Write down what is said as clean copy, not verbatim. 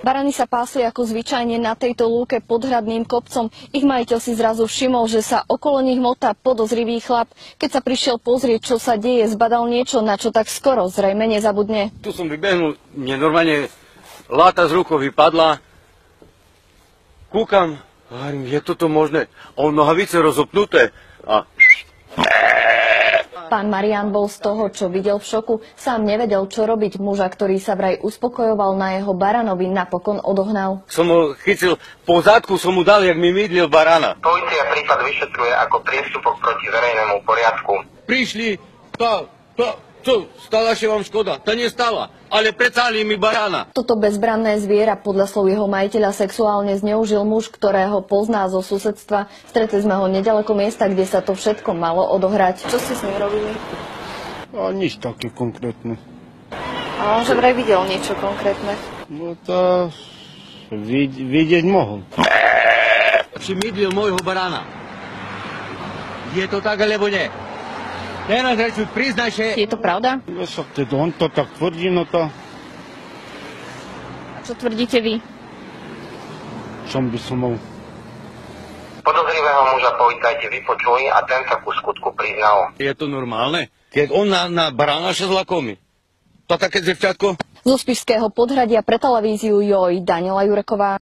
Barany sa pásli ako zvyčajne na tejto lúke pod hradným kopcom. Ich majiteľ si zrazu všimol, že sa okolo nich motá podozrivý chlap. Keď sa prišiel pozrieť, čo sa deje, zbadal niečo, na čo tak skoro zrejme nezabudne. Tu som vybehnul, mne normálne láta z rukou vypadla. Kúkam, hovorím, je toto možné? A on nohavice rozopnuté a... Pán Marián bol z toho, čo videl v šoku. Sám nevedel, čo robiť. Muža, ktorý sa vraj uspokojoval na jeho baranovi, napokon odohnal. Som ho chytil po zadku, som mu dal, jak mi mydlil barana. Polícia prípad vyšetruje ako priestupok proti verejnému poriadku. Prišli, stala sa vám škoda? To nestala, ale precali mi barana. Toto bezbranné zviera podľa slov jeho majiteľa sexuálne zneužil muž, ktorého pozná zo susedstva. Stretli sme ho nedaleko miesta, kde sa to všetko malo odohrať. Čo ste s ním robili? Nič také konkrétne. A on že vraj videl niečo konkrétne. No to vidieť mohol. Si mydlil môjho barana. Je to tak, alebo nie? Teraz reči, priznaj, že... Je to pravda? On to tak tvrdí, no to... A čo tvrdíte vy? Čom by som mal... Podozrivého muža policajti vypočuli a ten sa ku skutku priznal. Je to normálne? Keď on na barana sa zlakomí. To také devčatko? Zo Spišského Podhradia pre televíziu JOJ Daniela Jureková.